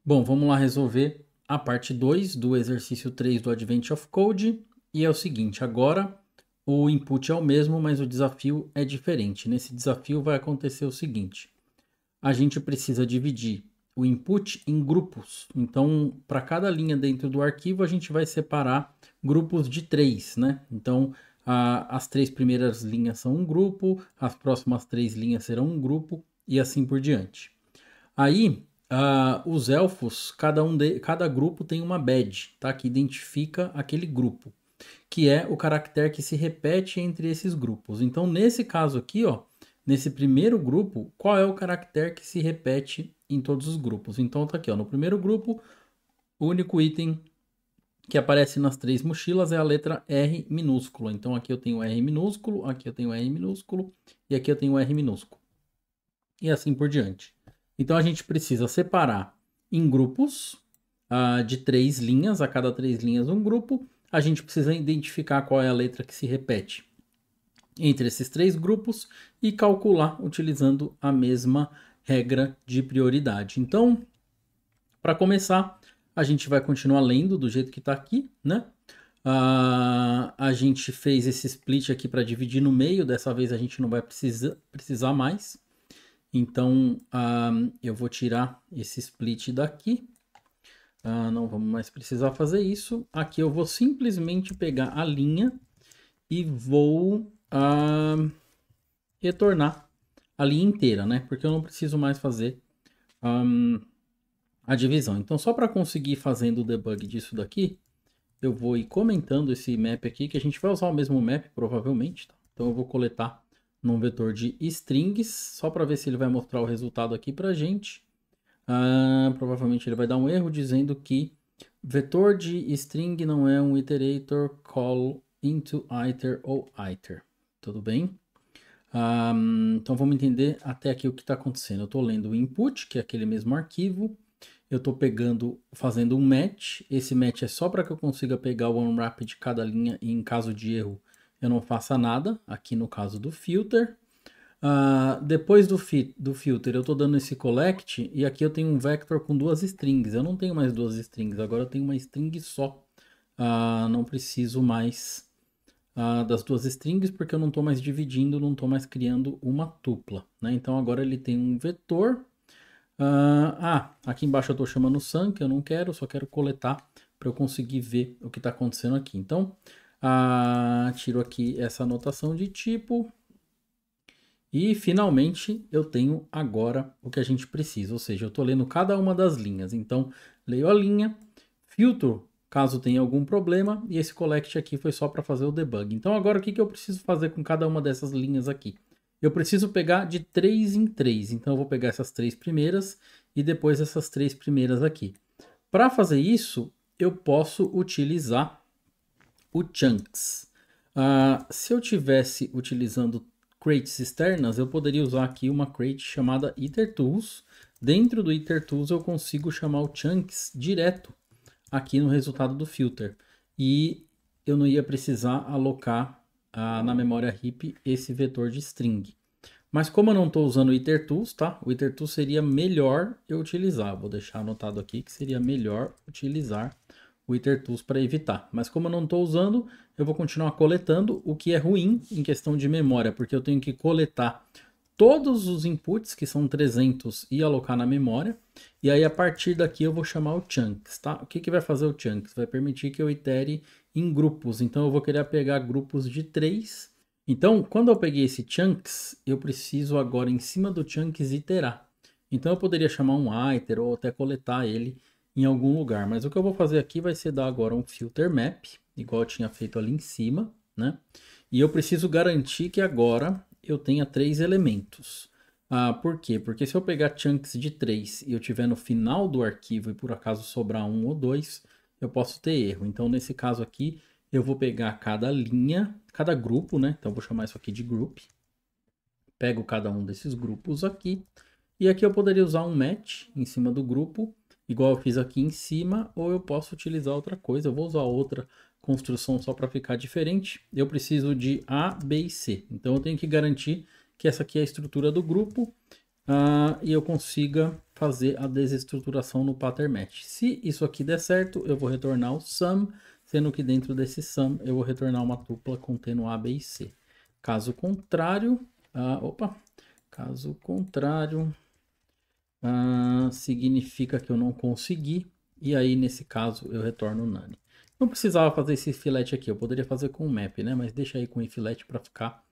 Bom, vamos lá resolver a parte 2 do exercício 3 do Advent of Code. E é o seguinte, agora o input é o mesmo, mas o desafio é diferente. Nesse desafio vai acontecer o seguinte, a gente precisa dividir o input em grupos. Então, para cada linha dentro do arquivo, a gente vai separar grupos de 3, né? Então, as 3 primeiras linhas são um grupo, as próximas 3 linhas serão um grupo e assim por diante. Aí, os elfos, cada grupo tem uma badge, tá? Que identifica aquele grupo, que é o caractere que se repete entre esses grupos. Então, nesse caso aqui, ó, nesse primeiro grupo, qual é o caractere que se repete em todos os grupos? Então, tá aqui, ó, no primeiro grupo, o único item que aparece nas 3 mochilas é a letra R minúscula. Então, aqui eu tenho R minúsculo, aqui eu tenho R minúsculo e aqui eu tenho R minúsculo. E assim por diante. Então a gente precisa separar em grupos de 3 linhas, a cada 3 linhas um grupo. A gente precisa identificar qual é a letra que se repete entre esses 3 grupos e calcular utilizando a mesma regra de prioridade. Então, para começar, a gente vai continuar lendo do jeito que está aqui, né? A gente fez esse split aqui para dividir no meio, dessa vez a gente não vai precisar mais. Então, eu vou tirar esse split daqui. Não vamos mais precisar fazer isso. Aqui eu vou simplesmente pegar a linha e vou retornar a linha inteira, né? Porque eu não preciso mais fazer a divisão. Então, só para conseguir fazendo o debug disso daqui, eu vou ir comentando esse map aqui, que a gente vai usar o mesmo map, provavelmente. Tá? Então, eu vou coletar num vetor de strings, só para ver se ele vai mostrar o resultado aqui para a gente. Provavelmente ele vai dar um erro dizendo que vetor de string não é um iterator call into iter ou iter. Tudo bem? Então vamos entender até aqui o que está acontecendo. Eu estou lendo o input, que é aquele mesmo arquivo. Eu estou fazendo um match. Esse match é só para que eu consiga pegar o unwrap de cada linha e em caso de erro eu não faça nada. Aqui no caso do filter. Depois do filter eu estou dando esse collect e aqui eu tenho um vector com 2 strings. Eu não tenho mais 2 strings, agora eu tenho uma string só. Não preciso mais das 2 strings porque eu não estou mais dividindo, não estou mais criando uma tupla. Né? Então agora ele tem um vetor. Aqui embaixo eu estou chamando sum, que eu não quero, só quero coletar para eu conseguir ver o que está acontecendo aqui. Então, tiro aqui essa anotação de tipo. E finalmente eu tenho agora o que a gente precisa, ou seja, eu estou lendo cada uma das linhas. Então, leio a linha, filtro caso tenha algum problema, e esse collect aqui foi só para fazer o debug. Então agora o que eu preciso fazer com cada uma dessas linhas aqui? Eu preciso pegar de 3 em 3, então eu vou pegar essas 3 primeiras e depois essas 3 primeiras aqui. Para fazer isso, eu posso utilizar o chunks. Se eu tivesse utilizando crates externas, eu poderia usar aqui uma crate chamada iterTools. Dentro do iterTools eu consigo chamar o chunks direto aqui no resultado do filter. E eu não ia precisar alocar na memória heap esse vetor de string. Mas como eu não estou usando o iterTools, tá? O iterTools seria melhor eu utilizar. Vou deixar anotado aqui que seria melhor utilizar o iterTools para evitar. Mas como eu não estou usando, eu vou continuar coletando, o que é ruim em questão de memória, porque eu tenho que coletar todos os inputs, que são 300, e alocar na memória. E aí, a partir daqui, eu vou chamar o chunks, tá? O que vai fazer o chunks? Vai permitir que eu itere em grupos. Então, eu vou querer pegar grupos de 3. Então, quando eu peguei esse chunks, eu preciso agora, em cima do chunks, iterar. Então, eu poderia chamar um iter ou até coletar ele em algum lugar. Mas o que eu vou fazer aqui vai ser dar agora um filter map, igual eu tinha feito ali em cima, né? E eu preciso garantir que agora eu tenha 3 elementos. Por quê? Porque se eu pegar chunks de 3 e eu tiver no final do arquivo e por acaso sobrar 1 ou 2, eu posso ter erro. Então, nesse caso aqui, eu vou pegar cada linha, cada grupo, né? Então, eu vou chamar isso aqui de group. Pego cada um desses grupos aqui. E aqui eu poderia usar um match em cima do grupo, igual eu fiz aqui em cima, ou eu posso utilizar outra coisa. Eu vou usar outra construção só para ficar diferente. Eu preciso de A, B e C. Então eu tenho que garantir que essa aqui é a estrutura do grupo e eu consiga fazer a desestruturação no pattern match. Se isso aqui der certo, eu vou retornar o sum, sendo que dentro desse sum eu vou retornar uma tupla contendo A, B e C. Caso contrário, significa que eu não consegui, e aí nesse caso eu retorno none. Não precisava fazer esse filete aqui, eu poderia fazer com o map, né? Mas deixa aí com o filete para ficar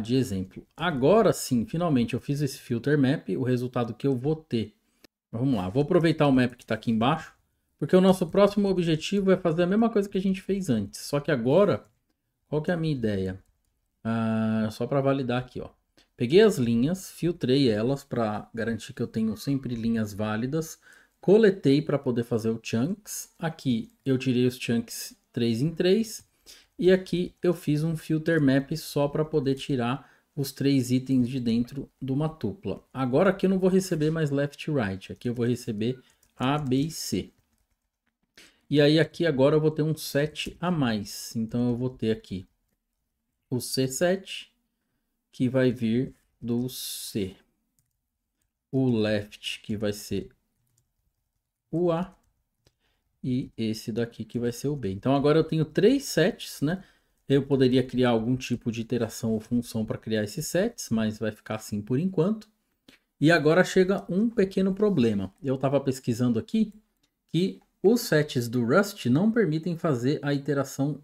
de exemplo. Agora sim, finalmente eu fiz esse filter map, o resultado que eu vou ter. Vamos lá, vou aproveitar o map que está aqui embaixo, porque o nosso próximo objetivo é fazer a mesma coisa que a gente fez antes. Só que agora, qual que é a minha ideia? Só para validar aqui, ó. Peguei as linhas, filtrei elas para garantir que eu tenho sempre linhas válidas. Coletei para poder fazer o chunks. Aqui eu tirei os chunks 3 em 3. E aqui eu fiz um filter map só para poder tirar os 3 itens de dentro de uma tupla. Agora aqui eu não vou receber mais left e right. Aqui eu vou receber A, B e C. E aí aqui agora eu vou ter um set a mais. Então eu vou ter aqui o C7, que vai vir do C. O left, que vai ser o A. E esse daqui que vai ser o B. Então agora eu tenho 3 sets, né? Eu poderia criar algum tipo de iteração ou função para criar esses sets, mas vai ficar assim por enquanto. E agora chega um pequeno problema. Eu estava pesquisando aqui que os sets do Rust não permitem fazer a interseção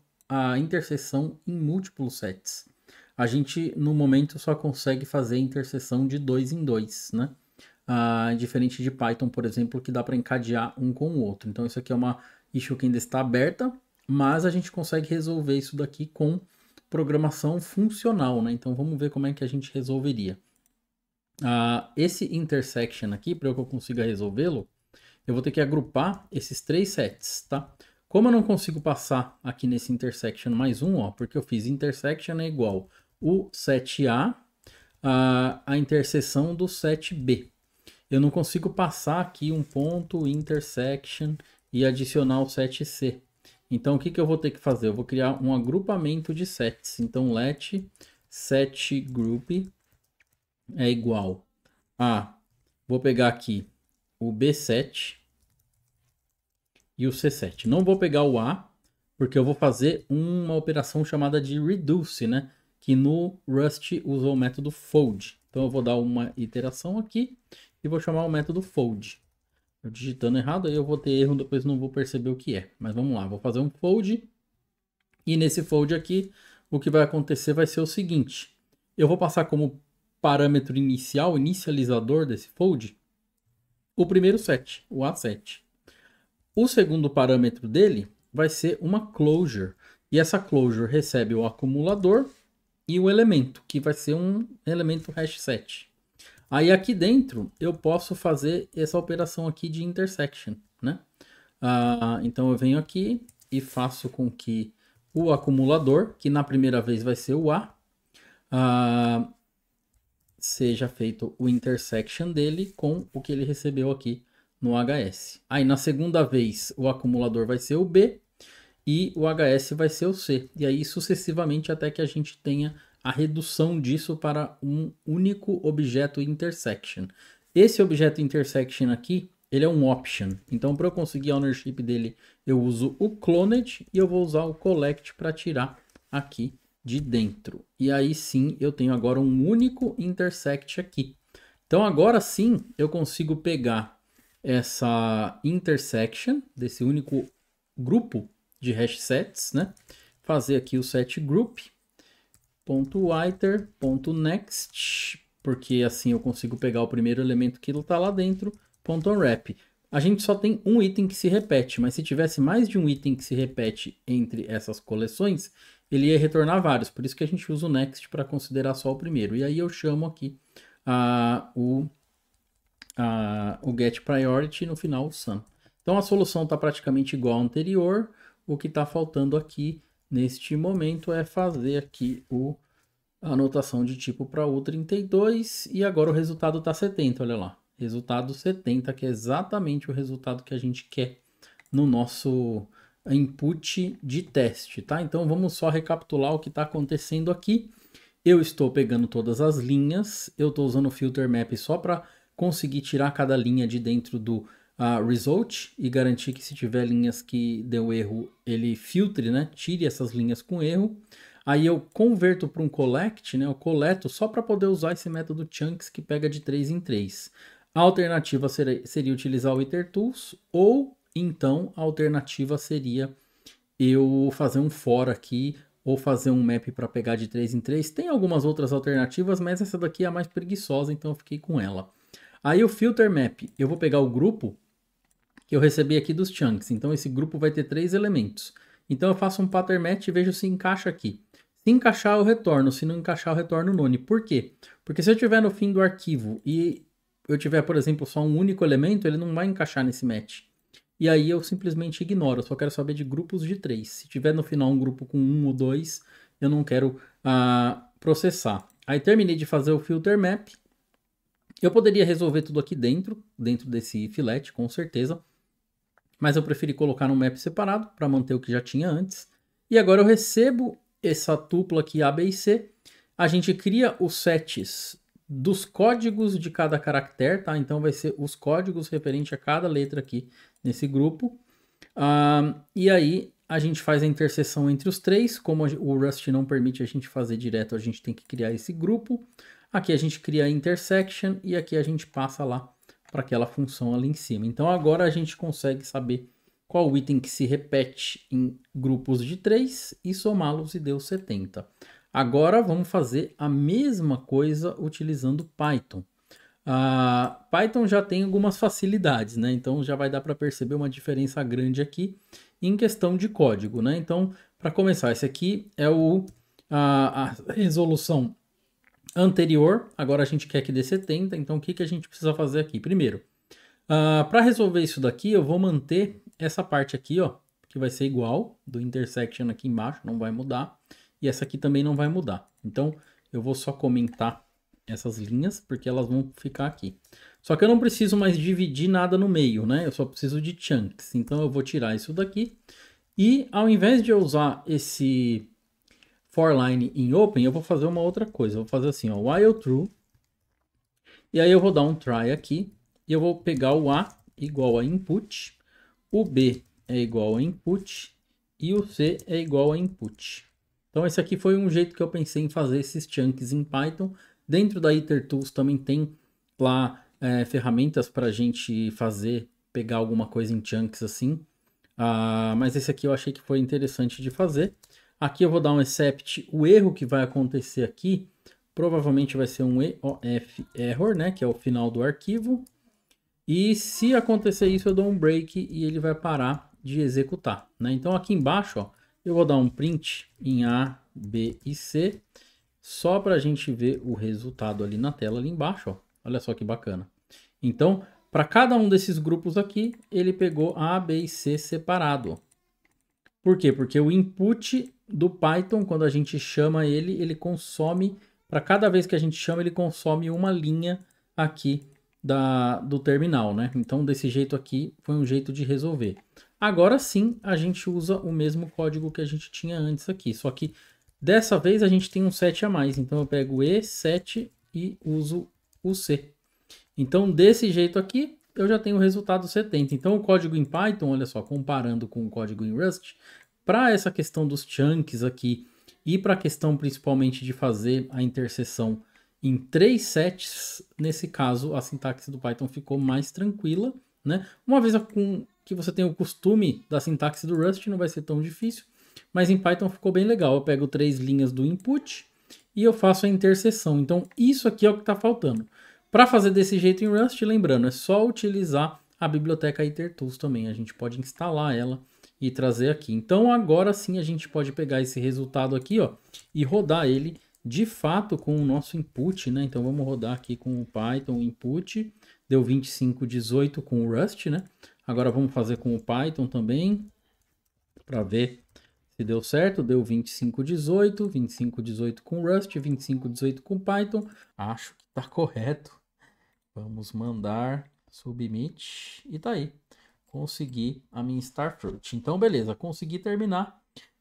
em múltiplos sets. A gente, no momento, só consegue fazer interseção de 2 em 2, né? Diferente de Python, por exemplo, que dá para encadear um com o outro. Então isso aqui é uma issue que ainda está aberta, mas a gente consegue resolver isso daqui com programação funcional, né? Então vamos ver como é que a gente resolveria. Esse intersection aqui, para que eu consiga resolvê-lo, eu vou ter que agrupar esses 3 sets, tá? Como eu não consigo passar aqui nesse intersection mais um, ó, porque eu fiz intersection é igual o set A, a interseção do set B. Eu não consigo passar aqui um ponto intersection e adicionar o set C. Então o que eu vou ter que fazer? Eu vou criar um agrupamento de sets. Então let set group é igual a... Vou pegar aqui o B7 e o C7. Não vou pegar o A, porque eu vou fazer uma operação chamada de reduce, né? Que no Rust usa o método fold. Então eu vou dar uma iteração aqui e vou chamar o método fold. Eu digitando errado, aí eu vou ter erro, depois não vou perceber o que é. Mas vamos lá, vou fazer um fold. E nesse fold aqui, o que vai acontecer vai ser o seguinte. Eu vou passar como parâmetro inicial, inicializador desse fold, o primeiro set, o A7. O segundo parâmetro dele vai ser uma closure. E essa closure recebe o acumulador e o elemento, que vai ser um elemento hash set. Aí aqui dentro eu posso fazer essa operação aqui de intersection, né? Então eu venho aqui e faço com que o acumulador, que na primeira vez vai ser o A, seja feito o intersection dele com o que ele recebeu aqui no HS. Aí na segunda vez o acumulador vai ser o B e o HS vai ser o C. E aí sucessivamente até que a gente tenha a redução disso para um único objeto intersection. Esse objeto intersection aqui, ele é um option. Então para eu conseguir a ownership dele, eu uso o cloned e eu vou usar o collect para tirar aqui de dentro. E aí sim eu tenho agora um único intersect aqui. Então agora sim eu consigo pegar essa intersection desse único grupo de hash sets, né? Fazer aqui o set group, .iter, .next, porque assim eu consigo pegar o primeiro elemento que está lá dentro, .unwrap. A gente só tem um item que se repete, mas se tivesse mais de um item que se repete entre essas coleções, ele ia retornar vários. Por isso que a gente usa o next para considerar só o primeiro. E aí eu chamo aqui o get priority, no final o sum. Então a solução está praticamente igual à anterior. O que está faltando aqui neste momento é fazer aqui a anotação de tipo para U32 e agora o resultado está 70, olha lá. Resultado 70, que é exatamente o resultado que a gente quer no nosso input de teste, tá? Então vamos só recapitular o que está acontecendo aqui. Eu estou pegando todas as linhas, eu estou usando o filter map só para conseguir tirar cada linha de dentro do result e garantir que se tiver linhas que deu erro, ele filtre, né? Tire essas linhas com erro. Aí eu converto para um collect, né? Eu coleto só para poder usar esse método chunks que pega de 3 em 3. A alternativa seria utilizar o itertools, ou então a alternativa seria eu fazer um for aqui, ou fazer um map para pegar de 3 em 3. Tem algumas outras alternativas, mas essa daqui é a mais preguiçosa, então eu fiquei com ela. Aí o filter map, eu vou pegar o grupo que eu recebi aqui dos chunks. Então esse grupo vai ter 3 elementos. Então eu faço um pattern match e vejo se encaixa aqui. Se encaixar eu retorno, se não encaixar eu retorno none. Por quê? Porque se eu tiver no fim do arquivo e eu tiver, por exemplo, só um único elemento, ele não vai encaixar nesse match. E aí eu simplesmente ignoro, eu só quero saber de grupos de 3. Se tiver no final um grupo com 1 ou 2, eu não quero processar. Aí terminei de fazer o filter map. Eu poderia resolver tudo aqui dentro desse filete, com certeza. Mas eu preferi colocar num map separado para manter o que já tinha antes. E agora eu recebo essa tupla aqui A, B e C. A gente cria os sets dos códigos de cada caractere, tá? Então vai ser os códigos referente a cada letra aqui nesse grupo. E aí a gente faz a interseção entre os três. Como o Rust não permite a gente fazer direto, a gente tem que criar esse grupo. Aqui a gente cria a intersection e aqui a gente passa lá para aquela função ali em cima. Então agora a gente consegue saber qual item que se repete em grupos de 3 e somá-los e deu 70. Agora vamos fazer a mesma coisa utilizando Python. Python já tem algumas facilidades, né? Então já vai dar para perceber uma diferença grande aqui em questão de código, né? Então, para começar, esse aqui é a resolução anterior. Agora a gente quer que dê 70, então o que a gente precisa fazer aqui? Primeiro, para resolver isso daqui, eu vou manter essa parte aqui, ó, que vai ser igual do intersection aqui embaixo, não vai mudar. E essa aqui também não vai mudar. Então, eu vou só comentar essas linhas, porque elas vão ficar aqui. Só que eu não preciso mais dividir nada no meio, né? Eu só preciso de chunks. Então, eu vou tirar isso daqui. E, ao invés de eu usar esse for line em open, eu vou fazer uma outra coisa. Eu vou fazer assim, ó, while true. E aí eu vou dar um try aqui. E eu vou pegar o A igual a input. O B é igual a input. E o C é igual a input. Então esse aqui foi um jeito que eu pensei em fazer esses chunks em Python. Dentro da itertools também tem lá ferramentas para a gente pegar alguma coisa em chunks assim. Mas esse aqui eu achei que foi interessante de fazer. Aqui eu vou dar um except. O erro que vai acontecer aqui provavelmente vai ser um EOF error, né? Que é o final do arquivo. E se acontecer isso eu dou um break e ele vai parar de executar, né? Então aqui embaixo, ó, eu vou dar um print em A, B e C, só para a gente ver o resultado ali na tela ali embaixo, ó. Olha só que bacana. Então, para cada um desses grupos aqui, ele pegou A, B e C separado. Por quê? Porque o input do Python, quando a gente chama ele consome, para cada vez que a gente chama, ele consome uma linha aqui do terminal, né? Então, desse jeito aqui, foi um jeito de resolver. Agora sim, a gente usa o mesmo código que a gente tinha antes aqui, só que dessa vez a gente tem um 7 a mais, então eu pego o E7 e uso o C. Então, desse jeito aqui, eu já tenho o resultado 70. Então, o código em Python, olha só, comparando com o código em Rust, para essa questão dos chunks aqui e para a questão principalmente de fazer a interseção em 3 sets, nesse caso, a sintaxe do Python ficou mais tranquila, né? Uma vez que você tem o costume da sintaxe do Rust, não vai ser tão difícil, mas em Python ficou bem legal. Eu pego 3 linhas do input e eu faço a interseção. Então, isso aqui é o que está faltando. Para fazer desse jeito em Rust, lembrando, é só utilizar a biblioteca itertools também. A gente pode instalar ela e trazer aqui. Então, agora sim a gente pode pegar esse resultado aqui, ó, e rodar ele de fato com o nosso input, né? Então, vamos rodar aqui com o Python input. Deu 2518 com o Rust, né? Agora vamos fazer com o Python também, para ver se deu certo. Deu 2518, 2518 com Rust, 2518 com Python. Acho que está correto. Vamos mandar submit e tá aí. Consegui a minha Starfruit. Então, beleza, consegui terminar.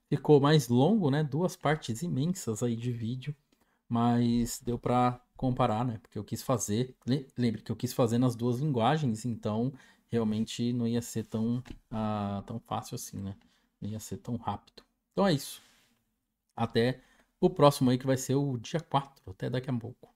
Ficou mais longo, né? 2 partes imensas aí de vídeo, mas deu para comparar, né? Porque eu quis fazer, lembre que eu quis fazer nas duas linguagens, então realmente não ia ser tão fácil assim, né? Não ia ser tão rápido. Então é isso. Até o próximo aí que vai ser o dia 4. Até daqui a pouco.